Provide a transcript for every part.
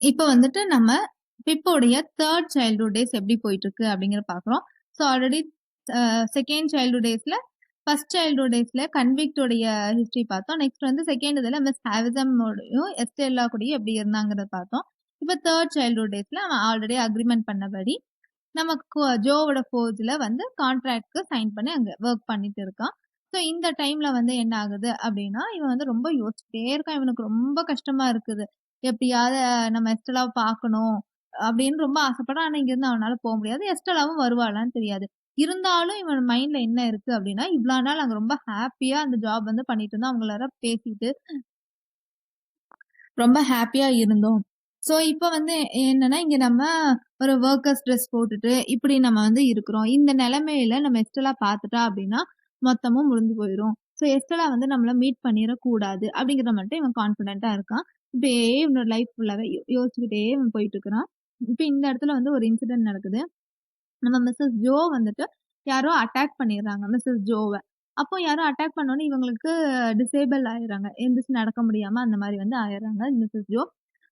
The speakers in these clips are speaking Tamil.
இப்ப வந்துட்டு நம்ம பிப்போடைய 3 சைல்ட்ஹுட் டேஸ் எப்படி போயிட்டுருக்கு அப்படிங்கிறத பார்க்குறோம். ஸோ ஆல்ரெடி அ 2ண்ட் சைல்ட்ஹுட் டேஸ்ல, 1 சைல்ட்ஹுட் டேஸ்ல கன்விக்ட்டோடைய ஹிஸ்டரி பார்த்தோம். நெக்ஸ்ட் வந்து 2ண்ட் இதுல மிஸ் ஹேவிசமோடையும், எஸ்டெல்லா கூடயும் எப்படி இருந்தாங்கிறத பார்த்தோம். இப்ப 3 சைல்ட்ஹுட் டேஸ்ல அவன் ஆல்ரெடி அக்ரீமெண்ட் பண்ணபடி நமக்கு ஜோவோட ஃபோர்ஸ்ல வந்து கான்ட்ராக்ட்க்கு சைன் பண்ணி அங்க வொர்க் பண்ணிட்டு இருக்கான். ஸோ இந்த டைம்ல வந்து என்ன ஆகுது அப்டின்னா, இவன் வந்து ரொம்ப யோசிச்சுட்டே இருக்கான். இவனுக்கு ரொம்ப கஷ்டமா இருக்குது. எப்படியாவது நம்ம எஸ்டெல்லாவ பார்க்கணும் அப்படின்னு ரொம்ப ஆசைப்படுறான். ஆனா இங்கருந்து அவனால முடியாது. எஸ்டெல்லாவும் வருவாளான்னு தெரியாது. இருந்தாலும் இவன் மைண்ட்ல என்ன இருக்கு அப்டின்னா, இவ்ளோ நாள் அங்க ரொம்ப ஹேப்பியா அந்த ஜாப் வந்து பண்ணிட்டு இருந்தோம். அவங்களோட பேசிட்டு ரொம்ப ஹேப்பியா இருந்தோம். ஸோ, இப்ப வந்து என்னன்னா, இங்க நம்ம ஒரு வொர்க்கர்ஸ் ட்ரெஸ் போட்டுட்டு, இப்படி நம்ம வந்து இருக்கிறோம். இந்த நெலைமையில நம்ம எஸ்டெல்லா பார்த்துட்டா அப்படின்னா, மொத்தமும் முடிஞ்சு போயிரும். ஸோ, எஸ்டெல்லா வந்து நம்மள மீட் பண்ணிறக்கூடாது அப்படிங்கிறத மட்டும் இவன் கான்ஃபிடென்ட்டா இருக்கான். இப்படியே இவனோட லைஃப் ஃபுல்லாவே யோசிச்சுக்கிட்டே இவன் போயிட்டு இருக்கிறான். இப்ப இந்த இடத்துல வந்து ஒரு இன்சிடென்ட் நடக்குது. நம்ம மிஸ்ஸஸ் ஜோ வந்துட்டு யாரோ அட்டாக் பண்ணிடுறாங்க மிஸ்ஸஸ் ஜோவ. அப்போ யாரோ அட்டாக் பண்ணோனே இவங்களுக்கு டிசேபிள் ஆயிடுறாங்க. எந்திரிச்சு நடக்க முடியாம அந்த மாரி வந்து ஆயிடுறாங்க மிஸ்ஸஸ் ஜோ.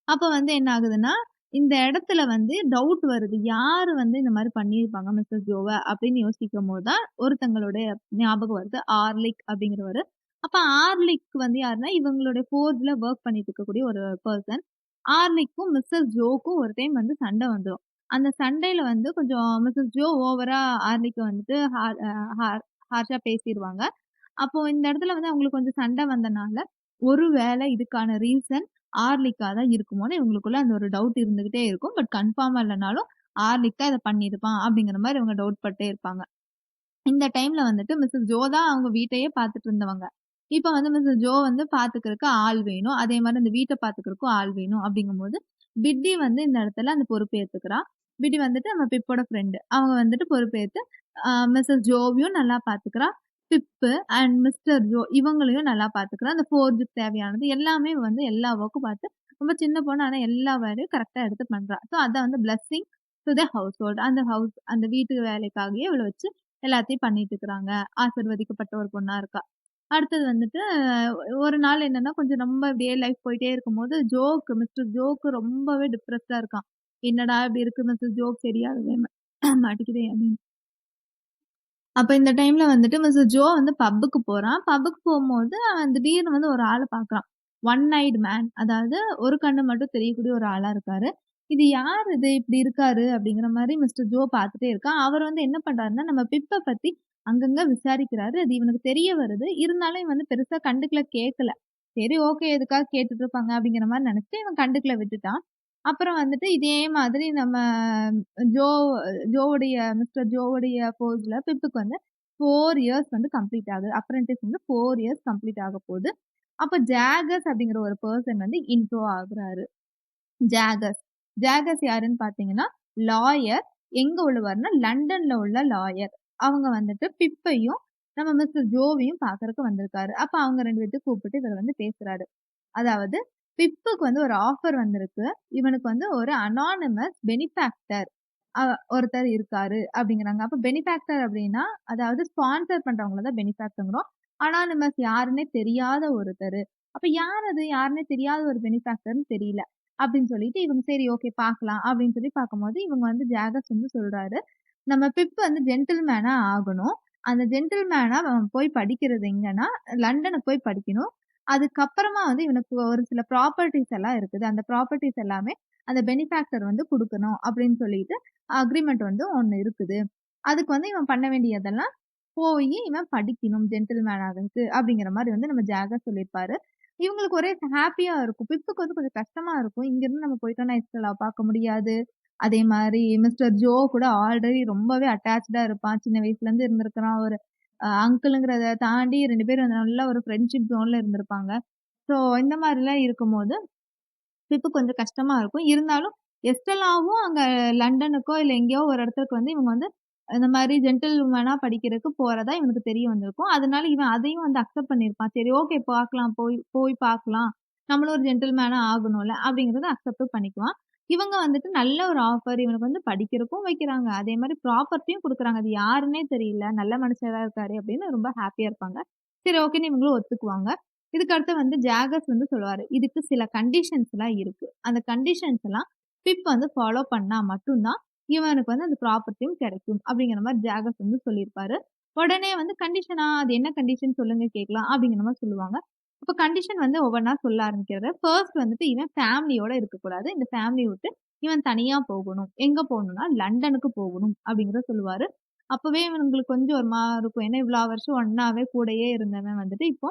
அப்ப வந்து என்ன ஆகுதுன்னா, இந்த இடத்துல வந்து டவுட் வருது. யாரு வந்து இந்த மாரி பண்ணியிருப்பாங்க மிஸ்ஸஸ் ஜோவ அப்படின்னு யோசிக்கும்போது தான் ஒருத்தங்களுடைய ஞாபகம் வருது. ஆர்லிக் அப்படிங்கிறவரு. அப்ப ஆர்லிக் வந்து யாருன்னா, இவங்களுடைய ஃபோர்ஸ்ல வொர்க் பண்ணிட்டு இருக்கக்கூடிய ஒரு பெர்சன். ஆர்லிக்கும் மிஸ்ஸஸ் ஜோக்கும் ஒரு டைம் வந்து சண்டை வந்துரும். அந்த சண்டையில வந்து கொஞ்சம் மிஸ்ஸஸ் ஜோ ஓவரா ஆர்லிக்க வந்துட்டு ஹார் அ ஹார் ஹார்ஷா பேசிருவாங்க. அப்போ இந்த இடத்துல வந்து அவங்களுக்கு கொஞ்சம் சண்டை வந்தனால, ஒருவேளை இதுக்கான ரீசன் ஆர்லிக்கா தான் இருக்குமோன்னு இவங்களுக்குள்ள அந்த ஒரு டவுட் இருந்துகிட்டே இருக்கும். பட் கன்ஃபார்மா இல்லனாலும், ஆர்லிக் தான் இத பண்ணியிருப்பான் அப்படிங்கிற மாரி இவங்க டவுட் பட்டே இருப்பாங்க. இந்த டைம்ல வந்துட்டு மிஸ்ஸஸ் ஜோ தான் அவங்க வீட்டையே பார்த்துட்டு இருந்தவங்க. இப்ப வந்து மிஸ்ஸஸ் ஜோ வந்து பார்த்துக்கிறதுக்கு ஆள் வேணும். அதே மாரி அந்த வீட்ட பார்த்துக்கிறதுக்கும் ஆள் வேணும் அப்படிங்கும்போது, பிட்டி வந்து இந்த இடத்துல அந்த பொறுப்ப ஏத்துக்கிறா. பிட்டி வந்துட்டு நம்ம பிப்போட ஃப்ரெண்ட். அவங்க வந்துட்டு பொறுப்பேத்து மிஸ்ஸஸ் ஜோவையும் நல்லா பார்த்துக்கிறா. பிப்பு அண்ட் மிஸ்டர் ஜோ இவங்களையும் நல்லா பார்த்துக்கிறா. அந்த ஃபோர்ஜுக்கு தேவையானது எல்லாமே வந்து எல்லா ஒர்க்கும் பார்த்து ரொம்ப சின்ன பொண்ணு. ஆனா எல்லா வேலையும் கரெக்ட்டா எடுத்து பண்றா. ஸோ அதான் வந்து blessing to the household. அந்த வீட்டு வேலைக்காகவே இவள வச்சு எல்லாத்தையும் பண்ணிட்டு இருக்கிறாங்க. ஆசீர்வதிக்கப்பட்ட ஒரு பொண்ணா இருக்கா. அடுத்தது வந்துட்டு ஒரு நாள் என்னன்னா, கொஞ்சம் ரொம்ப இப்படியே லைஃப் போயிட்டே இருக்கும்போது, மிஸ்டர் ஜோக்கு ரொம்பவே டிப்ரஸ்டா இருக்கான். "என்னடா இப்படி இருக்கு மிஸ்டர் ஜோக் சரியாகவே மாட்டேங்குதே" அப்படின்னு. அப்ப இந்த டைம்ல வந்துட்டு மிஸ்டர் ஜோ வந்து பப்புக்கு போறான். பப்புக்கு போம்போது அவன் திடீர்னு வந்து ஒரு ஆள பார்க்குறான். ஒன் ஐட் மேன். அதாவது ஒரு கண்ணு மட்டும் தெரியக்கூடிய ஒரு ஆளா இருக்காரு. இது யார் இது இப்படி இருக்காரு? அப்படிங்கிற மாரி மிஸ்டர் ஜோ பார்த்துட்டே இருக்கான். அவர் வந்து என்ன பண்றாருன்னா, நம்ம பிப்ப பத்தி அங்கங்க விசாரிக்கிறாரு. அது இவனுக்கு தெரிய வருது. இருந்தாலும் இவன் வந்து பெருசா கண்டுக்கல, கேட்கல. சரி ஓகே எதுக்காக கேட்டுட்டு இருப்பாங்க அப்படிங்கிற மாரி நெனச்சுட்டு இவன் கண்டுக்கல விட்டுட்டான். அப்புறம் வந்துட்டு இதே மாதிரி நம்ம ஜோ மிஸ்டர் ஜோவுடைய ஃபோர்ஸ்ல பிப்க்கு வந்து 4 இயர்ஸ் வந்து கம்ப்ளீட் ஆகுது. அப்ரென்டிஸ் வந்து 4 இயர்ஸ் கம்ப்ளீட் ஆக போது. அப்ப ஜாகஸ் அப்படிங்கிற ஒரு பெர்சன் வந்து இன்ட்ரோ ஆகுறாரு. ஜாகஸ். ஜாகஸ் யாருன்னு பார்த்தீங்கன்னா, லாயர். எங்க உள்ளவர்ன்னா, லண்டன்ல உள்ள லாயர். அவங்க வந்துட்டு பிப்பையும், நம்ம மிஸ்டர் ஜோவையும் பார்க்கறக்கு வந்திருக்காரு. அப்ப அவங்க 2 பேத்தையும் கூப்பிட்டு இவரு வந்து பேசுறாரு. அதாவது பிப்புக்கு வந்து ஒரு ஆஃபர் வந்திருக்கு. இவனுக்கு வந்து ஒரு அனானிமஸ் பெனிஃபாக்டர் ஒருத்தர் இருக்காரு அப்படிங்கிறாங்க. அப்ப பெனிஃபாக்டர் அப்படின்னா, அதாவது ஸ்பான்சர் பண்றவங்கள தான் பெனிஃபாக்டர்ங்கிறோம். அனானிமஸ் யாருன்னே தெரியாத ஒருத்தரு. அப்ப யார் அது? யாருன்னே தெரியாத ஒரு பெனிஃபாக்டர்ன்னு தெரியல. அப்படின்னு சொல்லிட்டு இவங்க சரி ஓகே பார்க்கலாம் அப்படின்னு சொல்லி பார்க்கும்போது, இவங்க வந்து ஜாகஸ் வந்து சொல்றாரு. நம்ம பிப் வந்து ஜென்டில்மேனா ஆகணும். அந்த ஜென்டில்மேனா அவன் போய் படிக்கிறது எங்கன்னா, லண்டனுக்கு போய் படிக்கணும். அதுக்கப்புறமா வந்து இவனுக்கு ஒரு சில ப்ராப்பர்ட்டீஸ் எல்லாம் இருக்குது. அந்த ப்ராப்பர்ட்டீஸ் எல்லாமே அந்த பெனிஃபாக்டர் வந்து குடுக்கணும் அப்படின்னு சொல்லிட்டு அக்ரீமெண்ட் வந்து ஒண்ணு இருக்குது. அதுக்கு வந்து இவன் பண்ண வேண்டியதெல்லாம் போயி இவன் படிக்கணும் ஜென்டில்மேன் ஆகறதுக்கு அப்படிங்கிற மாரி வந்து நம்ம ஜாகா சொல்லியிருப்பாரு. இவங்களுக்கு ஒரே ஹேப்பியா இருக்கும். பிப்க்கு வந்து கொஞ்சம் கஷ்டமா இருக்கும். இங்கிருந்து நம்ம போயிட்டோம்னா எஸ்ட்ரெல்லாவ பார்க்க முடியாது. அதே மாரி மிஸ்டர் ஜோ கூட ஆல்ரெடி ரொம்பவே அட்டாச்டா இருப்பான். சின்ன வயசுலேருந்து இருந்திருக்கிறான். ஒரு அங்கிள்ங்கிறத தாண்டி 2 பேரும் நல்ல ஒரு ஃப்ரெண்ட்ஷிப் ஜோன்ல இருந்திருப்பாங்க. ஸோ இந்த மாரிலாம் இருக்கும்போது, பிப்பு கொஞ்சம் கஷ்டமா இருக்கும். இருந்தாலும் எஸ்டெல்லாவும் அங்க லண்டனுக்கோ, இல்ல எங்கேயோ ஒரு இடத்துக்கு வந்து இவங்க வந்து இந்த மாரி ஜென்டில்மேனா படிக்கிறதுக்கு போறதா இவனுக்கு தெரிய வந்திருக்கும். அதனால இவன் அதையும் வந்து அக்செப்ட் பண்ணியிருப்பான். சரி ஓகே பார்க்கலாம். போய் போய் பார்க்கலாம். நம்மளும் ஒரு ஜென்டில்மேனா ஆகணும்ல அப்படிங்கிறத அக்செப்டும் பண்ணிக்குவான். இவங்க வந்துட்டு நல்ல ஒரு ஆஃபர் இவனுக்கு வந்து படிக்கிறதுக்கும் வைக்கிறாங்க. அதே மாரி ப்ராப்பர்ட்டியும் குடுக்குறாங்க. அது யாருன்னே தெரியல. நல்ல மனுஷரா இருக்காரு அப்படின்னு ரொம்ப ஹேப்பியா இருப்பாங்க. சரி ஓகேன்னு இவங்களும் ஒத்துக்குவாங்க. இதுக்கு அடுத்து வந்து ஜாகஸ் வந்து சொல்லுவாரு. இதுக்கு சில கண்டிஷன்ஸ்லாம் இருக்கு. அந்த கண்டிஷன்ஸ் எல்லாம் பிப் வந்து ஃபாலோ பண்ணா மட்டும் தான், இவனுக்கு வந்து அந்த ப்ராப்பர்ட்டியும் கிடைக்கும். அப்படிங்கிற மாரி ஜாகஸ் வந்து சொல்லியிருப்பாரு. உடனே வந்து கண்டிஷனா? அது என்ன கண்டிஷன் சொல்லுங்க கேட்கலாம். அப்படிங்கிற மாரி சொல்லுவாங்க. அப்ப கண்டிஷன் வந்து ஒவ்வொன்னா சொல்ல ஆரம்பிக்கிறாரு. ஃபர்ஸ்ட் வந்துட்டு இவன் ஃபேமிலியோட இருக்கக்கூடாது. இந்த ஃபேமிலிய விட்டு இவன் தனியா போகணும். எங்க போகணும்னா, லண்டனுக்கு போகணும் அப்படிங்கிறத சொல்லுவாரு. அப்பவே இவனுங்களுக்கு கொஞ்சம் ஒரு இருக்கும். ஏன்னா இவ்வளோ வருஷம் ஒண்ணாவே கூடயே இருந்தவன் வந்துட்டு, இப்போ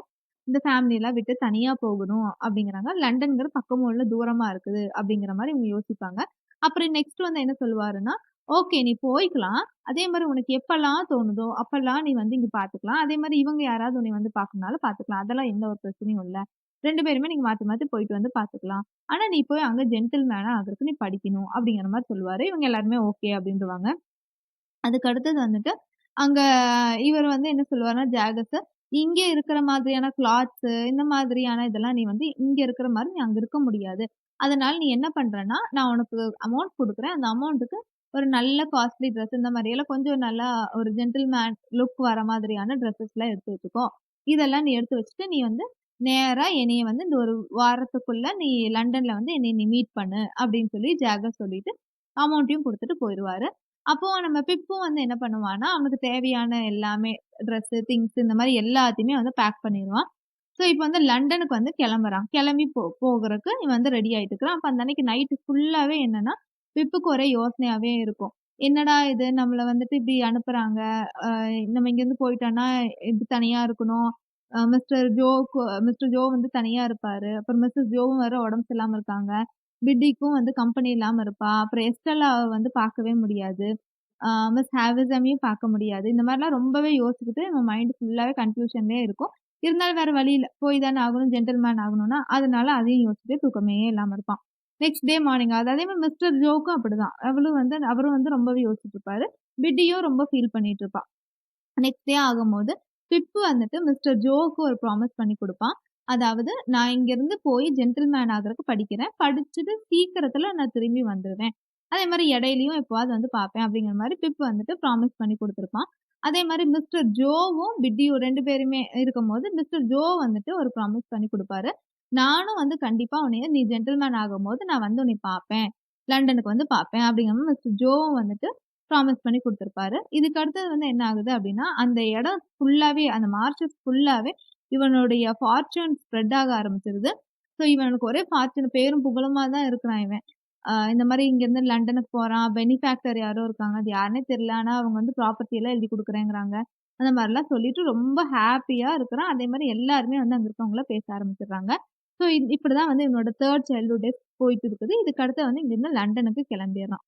இந்த ஃபேமிலிலாம் விட்டு தனியா போகணும் அப்படிங்கிறாங்க. லண்டன்ங்கிற பக்கமும் இல்ல, தூரமா இருக்குது அப்படிங்கிற மாரி இவங்க யோசிப்பாங்க. அப்புறம் நெக்ஸ்ட் வந்து என்ன சொல்லுவாருன்னா, "ஓகே நீ போய்க்கலாம். அதே மாரி உனக்கு எப்பலாம் தோணுதோ, அப்பலாம் நீ வந்து இங்க பார்த்துக்கலாம். அதே மாரி இவங்க யாராவது உன்னைய வந்து பார்க்கணும்னாலும் பார்த்துக்கலாம். அதெல்லாம் எந்த ஒரு பிரச்சனையும் இல்ல. 2 பேருமே நீங்க மாத்தி மாத்தி போயிட்டு வந்து பார்த்துக்கலாம். ஆனா நீ போய் அங்க ஜென்டில்மேனா ஆகுறதுக்கு நீ படிக்கணும்." அப்படிங்கிற மாரி சொல்லுவாரு. இவங்க எல்லாருமே ஓகே அப்படின்ருவாங்க. அதுக்கு அடுத்தது வந்துட்டு, அங்க இவர் வந்து என்ன சொல்லுவாருன்னா, ஜாகஸ இங்க இருக்கிற மாதிரியான கிளாத்ஸு இந்த மாதிரியான இதெல்லாம் நீ வந்து இங்க இருக்கிற மாரி நீ அங்க இருக்க முடியாது. அதனால நீ என்ன பண்றன்னா, நான் உனக்கு அமௌண்ட் குடுக்குறேன். அந்த அமௌண்ட்டுக்கு ஒரு நல்ல காஸ்ட்லி ட்ரெஸ் இந்த மாரியெல்லாம் கொஞ்சம் நல்லா ஒரு ஜென்டில்மேன் லுக் வர மாதிரியான ட்ரெஸ்ஸஸ்லாம் எடுத்து வச்சுக்கோ. இதெல்லாம் நீ எடுத்து வச்சுட்டு, நீ வந்து நேரா என்னைய வந்து இந்த ஒரு வாரத்துக்குள்ள நீ லண்டன்ல வந்து என்னைய நீ மீட் பண்ணு அப்படின்னு சொல்லி ஜாகஸ் சொல்லிட்டு, அமௌண்ட்டையும் குடுத்துட்டு போயிருவாரு. அப்போ நம்ம பிப்பும் வந்து என்ன பண்ணுவான்னா, அவனுக்கு தேவையான எல்லாமே ட்ரெஸ்ஸு, திங்ஸ் இந்த மாரி எல்லாத்தையுமே வந்து பேக் பண்ணிருவான். ஸோ, இப்ப வந்து லண்டனுக்கு வந்து கெளம்புறான். கெளம்பி போகுறக்கு இவன் வந்து ரெடி ஆயிட்டு இருக்கிறான். அப்ப அந்த அன்னைக்கு நைட்டு ஃபுல்லாவே என்னன்னா, பிப்புக்கு ஒரே யோசனையாவே இருக்கும். என்னடா இது நம்மள வந்துட்டு இப்டி அனுப்புறாங்க. நம்ம இங்கேருந்து போயிட்டோம்னா, இப்டி தனியா இருக்கணும். மிஸ்டர் ஜோ வந்து தனியா இருப்பாரு. அப்புறம் மிஸ்ஸஸ் ஜோவும் வேற உடம்பு சரியில்லாம இருக்காங்க. பிட்டிக்கும் வந்து கம்பெனி இல்லாம இருப்பா. அப்புறம் எஸ்டெல்லாவ வந்து பார்க்கவே முடியாது. ஆ மிஸ் ஹேவிசமையும் பார்க்க முடியாது. இந்த மாரிலாம் ரொம்பவே யோசிச்சுக்கிட்டு நம்ம மைண்ட் ஃபுல்லாவே கன்ஃப்யூஷன்லயே இருக்கும். இருந்தாலும் வேற வழி இல்ல. போய் தானே ஆகணும். ஜென்டில்மேன் ஆகணும்னா, அதனால அதையும் யோசிச்சுட்டு தூக்கமே இல்லாம இருப்பான். நெக்ஸ்ட் டே மார்னிங் அதே மாரி மிஸ்டர் ஜோக்கும் அப்படிதான். அவரும் வந்து ரொம்பவே யோசிச்சுட்டு இருப்பாரு. பிட்டியும் ரொம்ப ஃபீல் பண்ணிட்டு இருப்பா. நெக்ஸ்ட் டே ஆகும்போது, பிப் வந்துட்டு மிஸ்டர் ஜோக்கு ஒரு ப்ராமிஸ் பண்ணி குடுப்பான். அதாவது, "நான் இங்கருந்து போய் ஜென்டில்மேன் ஆகுறதுக்கு படிக்கிறேன். படிச்சுட்டு சீக்கிரத்துல நான் திரும்பி வந்துருவேன். அதே மாரி இடையிலயும் எப்பவாவது வந்து பார்ப்பேன்." அப்படிங்கிற மாரி பிப் வந்துட்டு ப்ராமிஸ் பண்ணி குடுத்திருப்பான். அதே மாரி மிஸ்டர் ஜோவும், பிட்டியும் 2 பேருமே இருக்கும்போது, மிஸ்டர் ஜோ வந்துட்டு ஒரு ப்ராமிஸ் பண்ணி குடுப்பாரு. "நானும் வந்து கண்டிப்பா உன்னைய நீ ஜென்டில்மேன் ஆகும்போது நான் வந்து உன்னைய பார்ப்பேன். லண்டனுக்கு வந்து பார்ப்பேன்." அப்படிங்கிற மாரி மிஸ்டர் ஜோவும் வந்துட்டு ப்ராமிஸ் பண்ணி குடுத்திருப்பாரு. இதுக்கு அடுத்தது வந்து என்ன ஆகுது அப்டின்னா, அந்த இடம் ஃபுல்லாவே அந்த மார்ச்சஸ் ஃபுல்லாவே இவனுடைய ஃபார்ச்சூன் ஸ்ப்ரெட் ஆக ஆரம்பிச்சுருது. ஸோ இவனுக்கு ஒரே ஃபார்ச்சூன் பேரும் புகழுமா தான் இருக்கிறான் இவன். இந்த மாரி இங்கேருந்து லண்டனுக்கு போறான். பெனிஃபேக்டர் யாரோ இருக்காங்க. அது யாருன்னே தெரியல. ஆனா அவங்க வந்து ப்ராப்பர்ட்டி எல்லாம் எழுதி குடுக்குறேங்கிறாங்க. அந்த மாரிலாம் சொல்லிட்டு ரொம்ப ஹேப்பியா இருக்கிறான். அதே மாரி எல்லாருமே வந்து அங்க இருக்கவங்கள பேச ஆரம்பிச்சுடுறாங்க. ஸோ இப்படிதான் வந்து இவனோட 3 சைல்ட்ஹுட் டேஸ் போயிட்டு இருக்குது. இதுக்கு அடுத்து வந்து இங்கேருந்து லண்டனுக்கு கிளம்பிர்றான்.